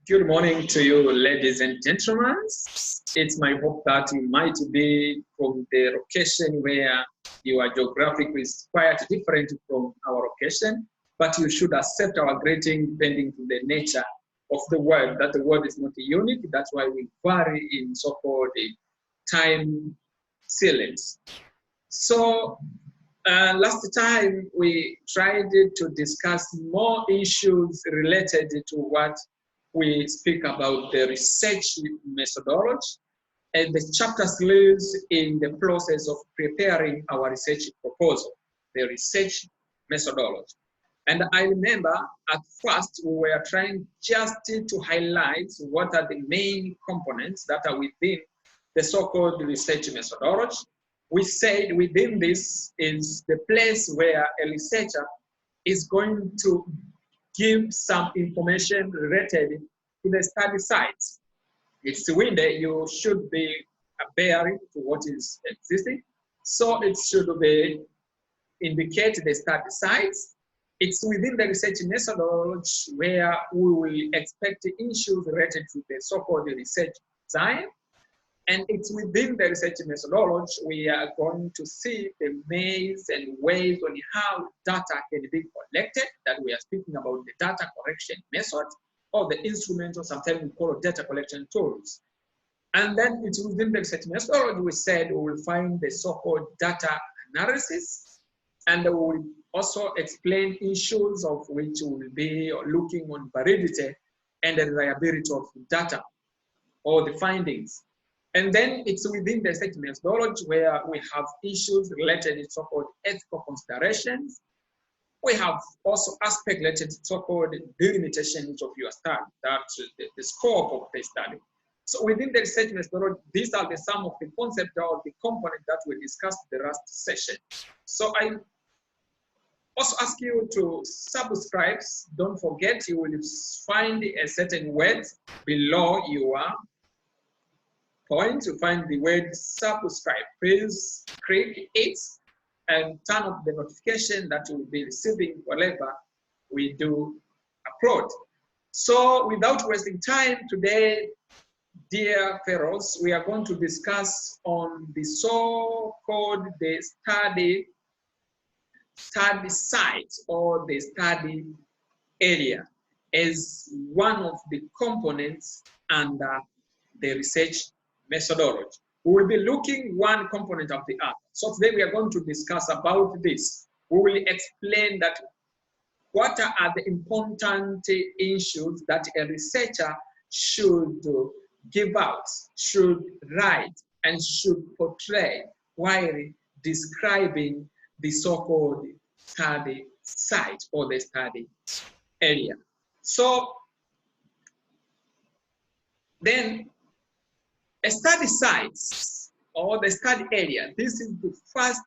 Good morning to you, ladies and gentlemen. It's my hope that you might be from the location where your geographic is quite different from our location, but you should accept our greeting depending to the nature of the world. That the world is not unique. That's why we vary in so-called time series. So last time we tried to discuss more issues related to what we speak about the research methodology, and the chapter lives in the process of preparing our research proposal, the research methodology. And I remember at first we were trying just to highlight what are the main components that are within the so-called research methodology. We said within this is the place where a researcher is going to give some information related to the study sites. It's when you should be bearing to what is existing. So it should be indicate the study sites. It's within the research methodology where we will expect issues related to the so-called research design. And it's within the research methodology we are going to see the means and ways on how data can be collected, that we are speaking about the data collection method, or the instrument, or sometimes we call it data collection tools. And then it's within the research methodology we said we will find the so-called data analysis, and we will also explain issues of which we will be looking on validity and the reliability of data or the findings. And then it's within the research methodology where we have issues related to so-called ethical considerations. We have also aspects related to so-called delimitations of your study, that's the scope of the study. So within the research methodology, these are the some of the concepts or the components that we discussed in the last session. So I also ask you to subscribe. Don't forget, you will find a certain word below your point to find the word subscribe. Please click it and turn off the notification that you will be receiving whenever we do upload. So without wasting time today, dear fellows, we are going to discuss on the so-called the study site or the study area as one of the components under the research methodology. We will be looking one component of the other. So today we are going to discuss about this. We will explain that what are the important issues that a researcher should give out, should write, and should portray while describing the so-called study site or the study area. So then a study site or the study area, this is the first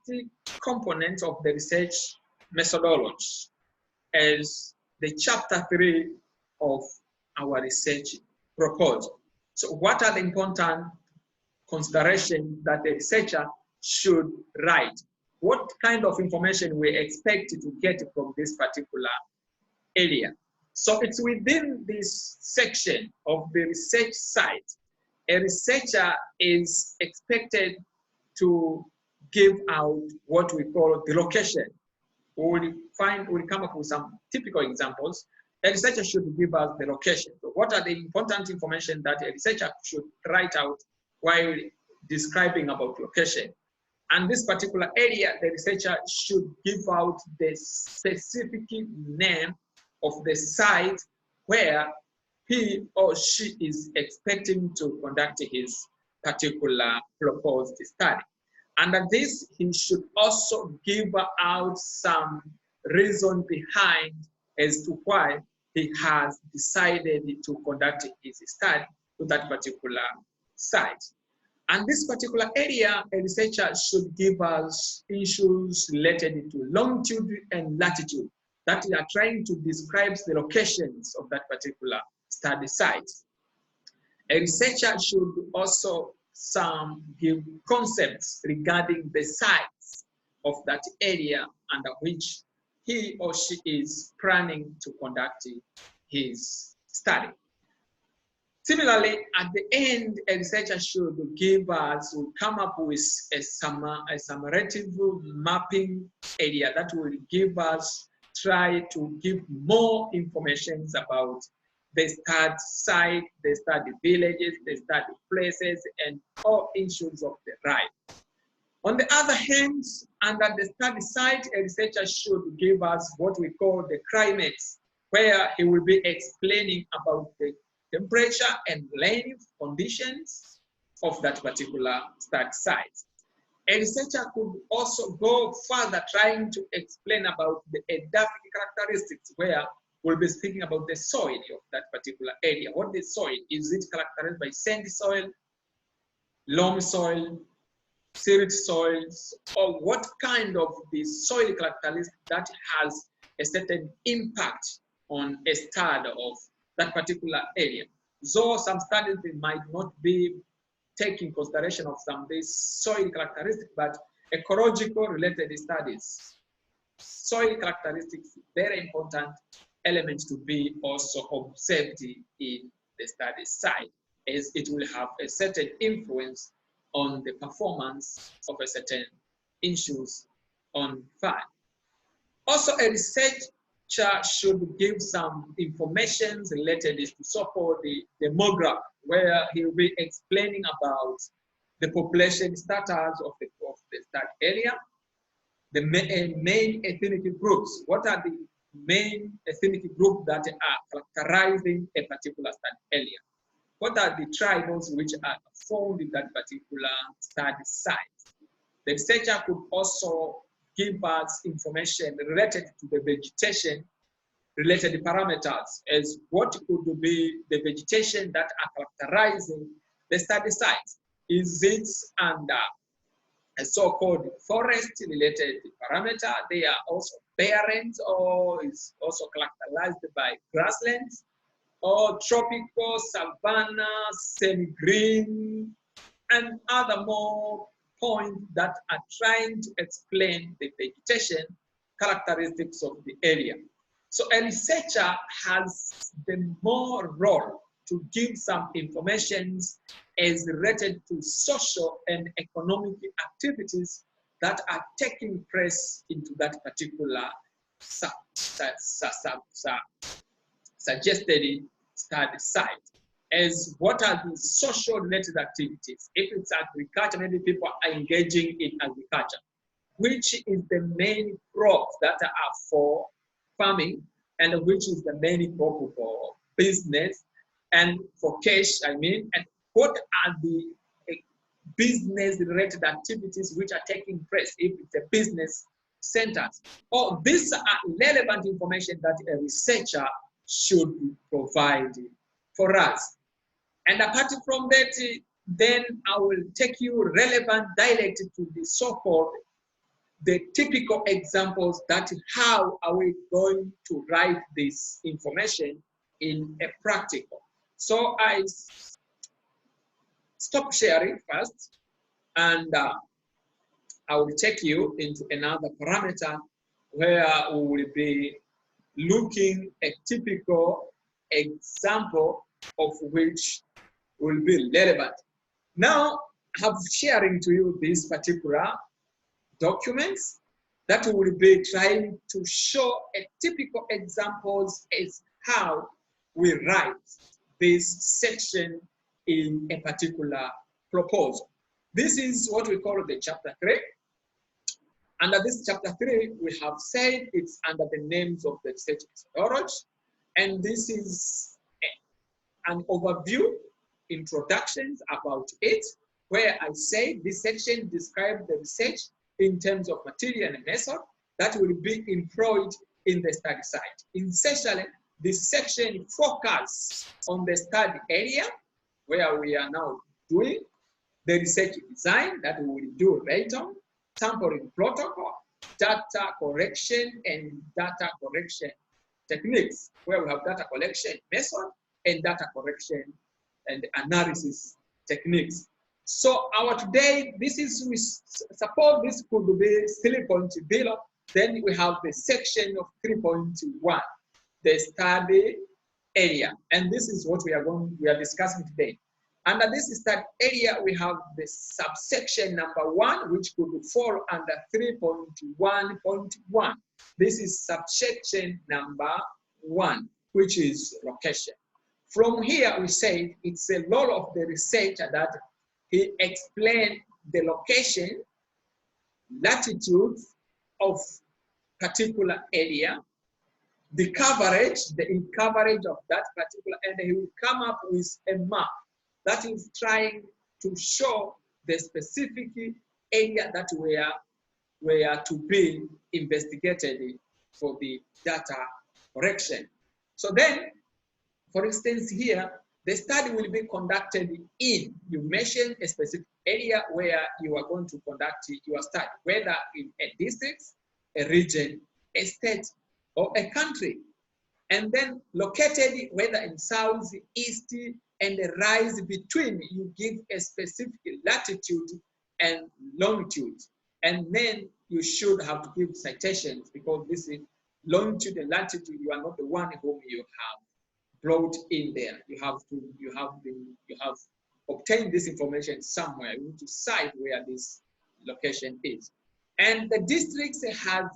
component of the research methodology as the chapter 3 of our research proposal. So what are the important considerations that the researcher should write? What kind of information we expect to get from this particular area? So it's within this section of the research site, a researcher is expected to give out what we call the location. We'll come up with some typical examples. A researcher should give us the location. So what are the important information that a researcher should write out while describing about location? And this particular area, the researcher should give out the specific name of the site where he or she is expecting to conduct his particular proposed study. Under this, he should also give out some reason behind as to why he has decided to conduct his study to that particular site. And this particular area, a researcher should give us issues related to longitude and latitude that we are trying to describe the locations of that particular study site. A researcher should also give concepts regarding the sites of that area under which he or she is planning to conduct his study. Similarly, at the end, a researcher should come up with a summative mapping area that will try to give more information about the study site, the study villages, the study places, and all issues of the right. On the other hand, under the study site, a researcher should give us what we call the climates, where he will be explaining about the temperature and length conditions of that particular study site. A researcher could also go further trying to explain about the edaphic characteristics, where we'll be speaking about the soil of that particular area. What the soil, is it characterized by sandy soil, loam soil, silt soils, or what kind of the soil characteristic that has a certain impact on a study of that particular area. So some studies might not be taking consideration of some of these soil characteristics, but ecological related studies. Soil characteristics, very important elements to be also observed in the study site, as it will have a certain influence on the performance of a certain issues on farm. Also, a researcher should give some information related to so-called the demographic, where he will be explaining about the population status of the study area, the main ethnic groups. What are the main ethnic groups that are characterizing a particular study area? What are the tribes which are found in that particular study site? The researcher could also give us information related to the vegetation related parameters, as what could be the vegetation that are characterizing the study site. Is it under a so-called forest related parameter? They are also barrens, or is also characterized by grasslands, or tropical, savanna, semi-green, and other more points that are trying to explain the vegetation characteristics of the area. So a researcher has the more role to give some information as related to social and economic activities that are taking place into that particular suggested study site. As what are the social related activities? If it's agriculture, maybe people are engaging in agriculture. Which is the main crops that are for farming, and which is the main crop for business and for cash, I mean, and what are the business related activities which are taking place if it's a business center. Or these are relevant information that a researcher should provide for us. And apart from that, then I will take you relevant direct to the so-called the typical examples that how are we going to write this information in a practical. So I stop sharing first, and I will take you into another parameter where we will be looking at typical example of which will be relevant. Now, I'm sharing to you this particular documents that will be trying to show a typical examples as how we write this section in a particular proposal. This is what we call the chapter 3. Under this chapter 3, we have said it's under the names of the research methodology, and this is an overview, introductions about it, where I say this section describes the research in terms of material and method that will be employed in the study site. Essentially, this section focuses on the study area, where we are now doing the research design that we will do later, sampling protocol, data correction, and data correction techniques, where we have data collection method and data correction and analysis techniques. So our today, this is, we suppose this could be 3.0. Then we have the section of 3.1, the study area. And this is what we are discussing today. Under this study area, we have the subsection number 1, which could fall under 3.1.1. This is subsection number 1, which is location. From here, we say it's a role of the researcher that he explained the location, latitude of particular area, the coverage of that particular area. He will come up with a map that is trying to show the specific area that were to be investigated for the data correction. So then, for instance, here, the study will be conducted in, you mention a specific area where you are going to conduct your study, whether in a district, a region, a state, or a country. And then located whether in south, east, and rise between, you give a specific latitude and longitude. And then you should have to give citations, because this is longitude and latitude, you are not the one whom you have brought in there. You have obtained this information somewhere. You need to cite where this location is. And the districts have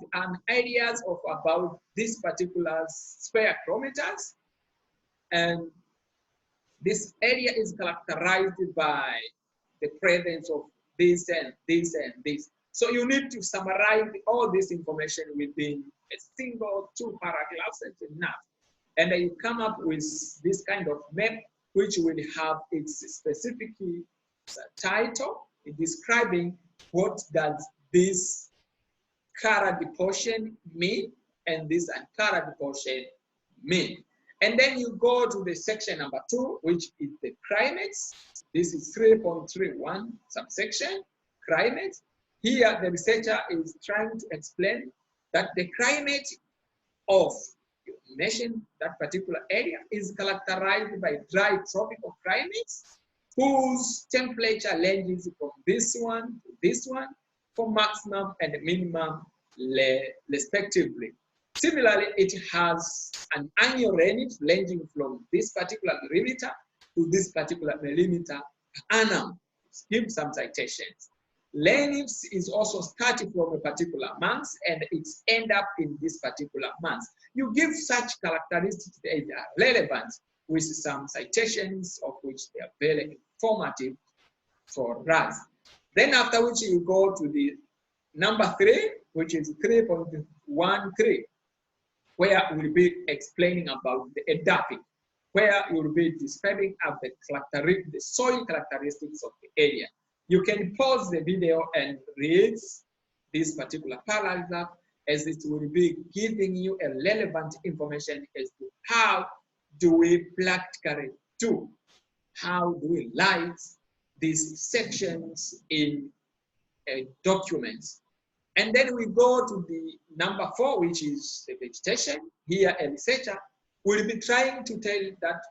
areas of about this particular square kilometers. And this area is characterized by the presence of this and this and this. So you need to summarize all this information within a single 2 paragraphs, and enough. And then you come up with this kind of map, which will have its specific title describing what does this colored portion mean and this uncolored portion mean. And then you go to the section number 2, which is the climates. This is 3.31 subsection, climate. Here, the researcher is trying to explain that the climate of nation, that particular area, is characterized by dry tropical climates whose temperature ranges from this one to this one for maximum and minimum respectively. Similarly, it has an annual range ranging from this particular millimeter to this particular millimeter annum. Give some citations. Lengths is also starting from a particular month and it's end up in this particular month. You give such characteristics that are relevant with some citations of which they are very informative for us. Then after which you go to the number 3, which is 3.13, where we'll be explaining about the edaphic, where you'll be describing the soil characteristics of the area. You can pause the video and read this particular paragraph, as it will be giving you a relevant information as to how do we practically do, how do we write these sections in documents. And then we go to the number 4, which is the vegetation. Here a researcher will be trying to tell that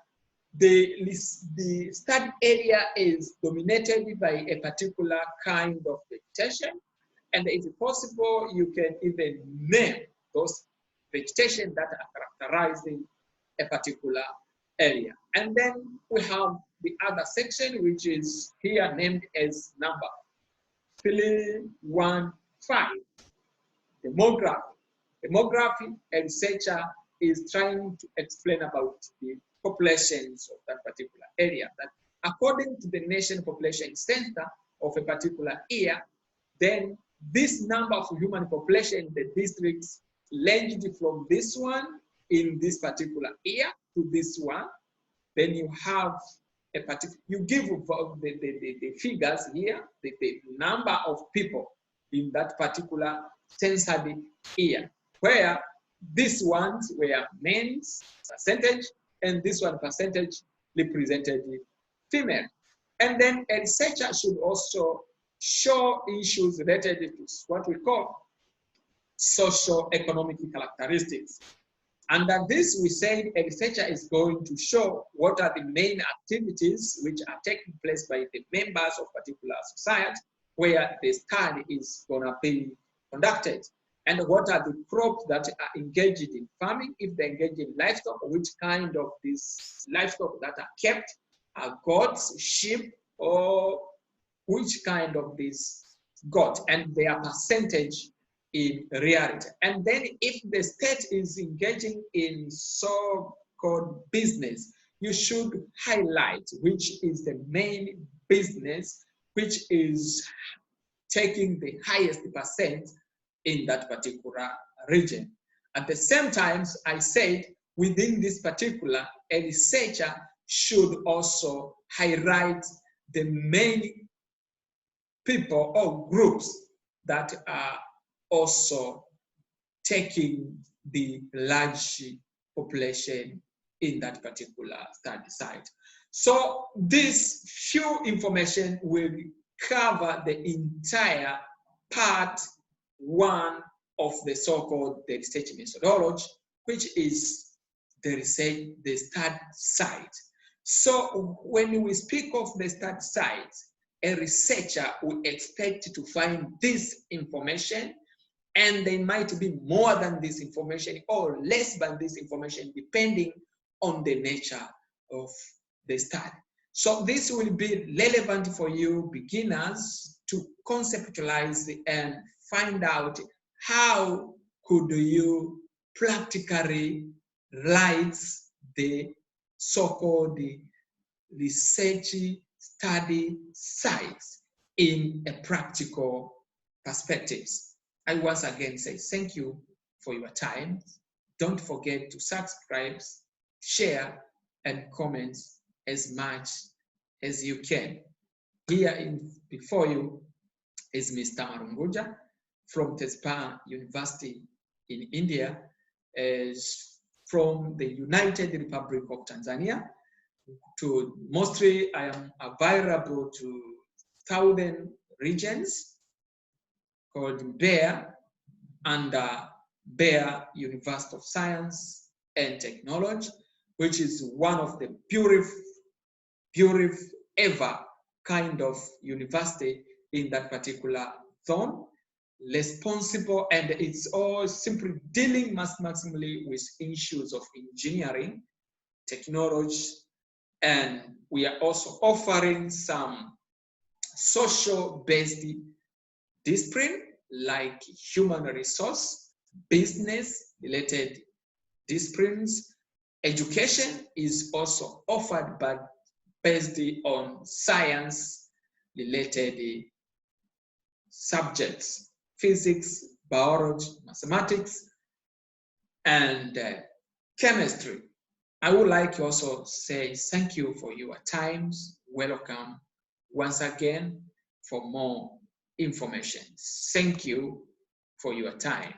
the study area is dominated by a particular kind of vegetation, and if possible, you can even name those vegetation that are characterizing a particular area. And then we have the other section, which is here named as number 315, demography. Demography, a researcher is trying to explain about the populations of that particular area. That according to the nation population center of a particular year, then this number of human population in the districts ranged from this one in this particular year to this one. Then you have a particular, you give the figures here, the number of people in that particular census year, where these ones were men's percentage, and this one percentage represented female. And then a researcher should also show issues related to what we call socio-economic characteristics. Under this, we say a researcher is going to show what are the main activities which are taking place by the members of particular society where the study is going to be conducted. and what are the crops that are engaged in farming, if they engage in livestock, which kind of these livestock that are kept are goats, sheep, or which kind of this goat, and their percentage in reality. And then if the state is engaging in so-called business, you should highlight which is the main business, which is taking the highest percent in that particular region. At the same time, I said within this particular, a researcher should also highlight the main people or groups that are also taking the large population in that particular study site. So this few information will cover the entire part one of the so-called the research methodology, which is the research, the study site. So when we speak of the study site, a researcher will expect to find this information, and there might be more than this information or less than this information, depending on the nature of the study. So this will be relevant for you beginners to conceptualize and find out how could you practically write the so-called research study sites in a practical perspective. I once again say thank you for your time. Don't forget to subscribe, share, and comment as much as you can. Here before you is Mr. Marunguja from Tezpur University in India, from the United Republic of Tanzania. Mostly I am available to southern regions called Mbeya, under Mbeya University of Science and Technology, which is one of the beautiful ever kind of university in that particular zone, responsible, and it's all simply dealing maximally with issues of engineering, technology, and we are also offering some social-based discipline like human resource, business-related disciplines. Education is also offered, but based on science-related subjects, physics, biology, mathematics, and chemistry. I would like to also say thank you for your time. Welcome once again for more information. Thank you for your time.